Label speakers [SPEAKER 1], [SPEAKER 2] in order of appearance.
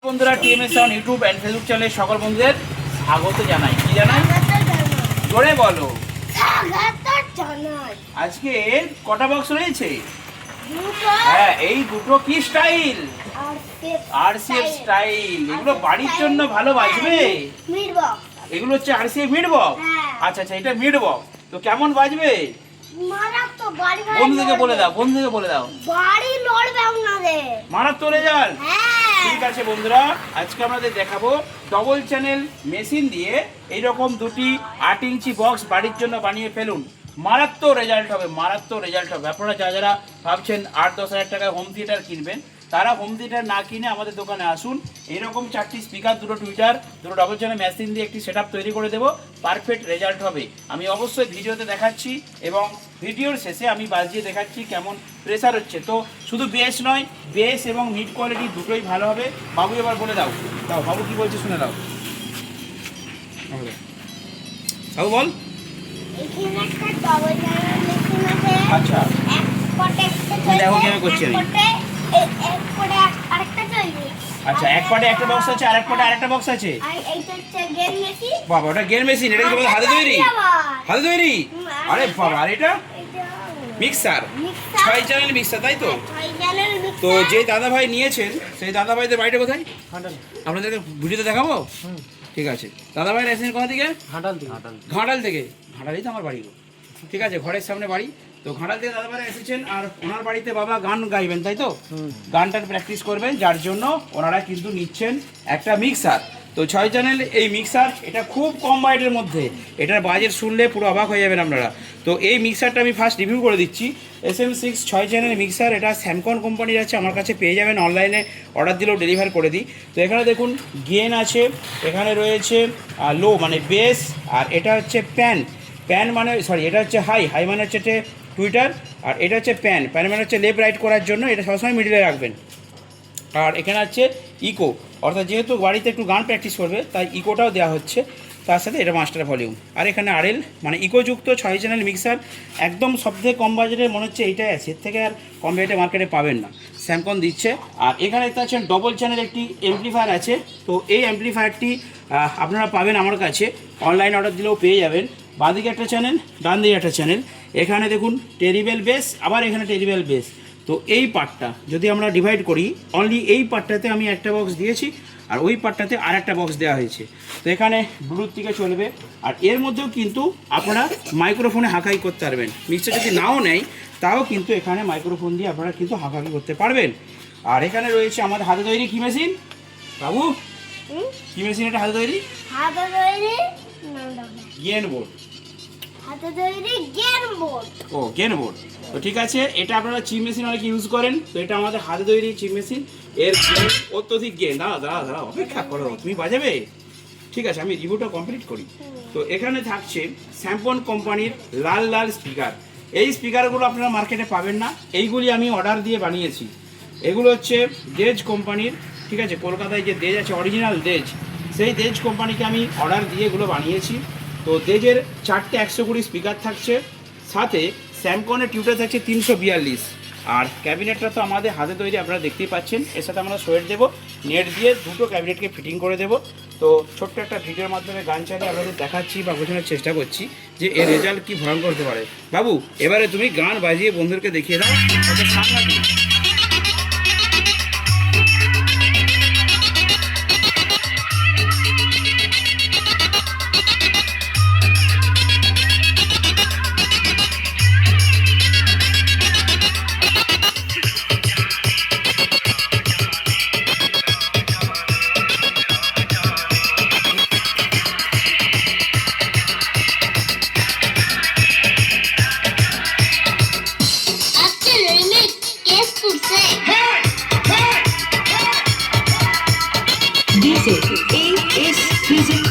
[SPEAKER 1] বন্ধুরা TMS on YouTube and Facebook চ্যানেলে সকল বন্ধুদের স্বাগত জানাই। কি জানাই? জোরে বলো। আজকে কটা বক্স রয়েছে? হ্যাঁ, এই দুটো কি স্টাইল? RCF style. এগুলো বাড়ির জন্য ভালো বাজবে। এগুলো হচ্ছে আরসিএফ মিড বক্স। আচ্ছা আচ্ছা, এটা মিড বক্স। তো কেমন বাজবে? বন্ধুদেরকে বলে দাও, বন্ধুদেরকে বলে দাও।
[SPEAKER 2] বাড়ি লড়বে আপনাদের।
[SPEAKER 1] মারাত্মক রেজাল্ট। ঠিক আছে বন্ধুরা, আজকে আমাদের দেখাবো ডবল চ্যানেল মেশিন দিয়ে এইরকম দুটি 8 ইঞ্চি বক্স বাড়ির জন্য বানিয়ে ফেলুন। মারাত্মক রেজাল্ট হবে, মারাত্মক রেজাল্ট হবে। আপনারা যারা ভাবছেন 8-10 হাজার টাকায় হোম থিয়েটার কিনবেন, তারা হোম থিয়েটার না কিনে আমাদের দোকানে আসুন। এইরকম 4টি স্পিকার, 2টো টুইটার, 2টো ডবল চ্যানেল মেশিন দিয়ে একটি সেটআপ তৈরি করে দেবো। পারফেক্ট রেজাল্ট হবে। আমি অবশ্যই ভিডিওতে দেখাচ্ছি এবং ভিডিওর শেষে আমি বাজিয়ে দেখাচ্ছি কেমন প্রেসার হচ্ছে। তো শুধু বেস নয়, বেস এবং মিড কোয়ালিটি দুটোই ভালো হবে। বাবু এবার বলে দাও, দাও বাবু কি বলছে শুনে দাও। বাবু বল। আচ্ছা দেখো কিভাবে করছি আমি। আচ্ছা, এক পাটে একটা বক্স আছে, আর এক পাটে আরেকটা বক্স আছে। বাবা, ওটা গের মেশিন। এটা কি হাতে তৈরি? হাতে তৈরি? আরে বাবা, আর এটা মিক্সার, 6 চ্যানেল মিক্সার, তাই তো? তো যে দাদা ভাই নিয়েছেন সেই দাদা ভাইদের বাড়িটা কোথায়? আপনাদেরকে ভিডিওতে দেখাবো। ঠিক আছে, দাদা ভাইয়ের এসেছেন কোথা থেকে? ঘাটাল থেকে। ঘাটাল থেকে? ঘাটালেই তো আমার বাড়ি। ঠিক আছে, ঘরের সামনে বাড়ি। তো ঘাটাল থেকে দাদা ভাইরা এসেছেন, আর ওনার বাড়িতে বাবা গান গাইবেন, তাই তো? গানটার প্র্যাকটিস করবেন, যার জন্য ওনারা কিন্তু নিচ্ছেন একটা মিক্সার। তো 6 চ্যানেল এই মিক্সার, এটা খুব কম বাজেটের মধ্যে। এটার বাজেট শুনলে পুরো অবাক হয়ে যাবেন আপনারা। তো এই মিক্সারটা আমি ফার্স্ট রিভিউ করে দিচ্ছি। SM6 6 চ্যানেল মিক্সার, এটা স্যামকন কোম্পানির আছে। আমার কাছে পেয়ে যাবেন, অনলাইনে অর্ডার দিলেও ডেলিভার করে দিই। তো এখানে দেখুন গেন আছে, এখানে রয়েছে লো মানে বেস, আর এটা হচ্ছে প্যান। প্যান মানে সরি, এটা হচ্ছে হাই। হাই মানে হচ্ছে টুইটার, আর এটা হচ্ছে প্যান। প্যান মানে হচ্ছে লেফট রাইট করার জন্য। এটা সবসময় মিডিলে রাখবেন। আর এখানে আছে ইকো, অর্থাৎ যেহেতু বাড়িতে একটু গান প্র্যাকটিস করবে তাই ইকোটাও দেওয়া হচ্ছে। তার সাথে এটা মাস্টার ভলিউম। আর এখানে আরএল মানে ইকোযুক্ত 6 চ্যানেল মিক্সার। একদম সবথেকে কম বাজেটে মনে হচ্ছে এইটাই আছে, এর থেকে আর কম বাজেটে মার্কেটে পাবেন না। স্যামকন দিচ্ছে। আর এখানে দেখতে পাচ্ছেন ডবল চ্যানেল একটি অ্যাম্পলিফায়ার আছে। তো এই অ্যাম্পলিফায়ারটি আপনারা পাবেন আমার কাছে, অনলাইন অর্ডার দিলেও পেয়ে যাবেন। বাঁদিকে একটা চ্যানেল, ডান দিকে একটা চ্যানেল। এখানে দেখুন টেরিবেল বেস, আবার এখানে টেরিবেল বেস। তো এই পার্টটা যদি আমরা ডিভাইড করি, অনলি এই পার্টটাতে আমি একটা বক্স দিয়েছি, আর ওই পার্টটাতে আর একটা বক্স দেওয়া হয়েছে। তো এখানে ব্লুটুথ থেকে চলবে। আর এর মধ্যেও কিন্তু আপনারা মাইক্রোফোনে হাঁকাই করতে পারবেন। মিক্সার যদি নাও নেয় তাও কিন্তু এখানে মাইক্রোফোন দিয়ে আপনারা কিন্তু হাঁকাকি করতে পারবেন। আর এখানে রয়েছে আমাদের হাতে তৈরি কি মেশিন? বাবু কি মেশিন এটা? হাতে তৈরি গেন বোর্ড। ও গেন বোর্ড। তো ঠিক আছে, এটা আপনারা চিপ মেশিন অনেকে ইউজ করেন। তো এটা আমাদের হাতে তৈরি চিপ মেশিন। এর অত্যধিক গেন। দাঁড়া অপেক্ষা করো, তুমি বাজাবে। ঠিক আছে, আমি রিভিউটা কমপ্লিট করি। তো এখানে থাকছে স্যামকন কোম্পানির লাল লাল স্পিকার। এই স্পিকারগুলো আপনারা মার্কেটে পাবেন না, এইগুলি আমি অর্ডার দিয়ে বানিয়েছি। এগুলো হচ্ছে দেজ কোম্পানির। ঠিক আছে, কলকাতায় যে দেজ আছে, অরিজিনাল দেজ, সেই দেজ কোম্পানিকে আমি অর্ডার দিয়ে এগুলো বানিয়েছি। তো দেজের 4টে 120 স্পিকার থাকছে, সাথে স্যামকনের টিউটার থাকছে 342। আর ক্যাবিনেটটা তো আমাদের হাতে তৈরি, আপনারা দেখতেই পাচ্ছেন। এর সাথে আমরা সোয়েট দেবো, নেট দিয়ে দুটো ক্যাবিনেটকে ফিটিং করে দেবো। তো ছোট্ট একটা ভিডিওর মাধ্যমে গান চালিয়ে আপনাদের দেখাচ্ছি বা বোঝানোর চেষ্টা করছি যে এর রেজাল্ট কী ভয়ঙ্কর হতে পারে। বাবু এবারে তুমি গান বাজিয়ে বন্ধুদেরকে দেখিয়ে দাও। সাংঘাতিক।
[SPEAKER 3] DJ AS Music.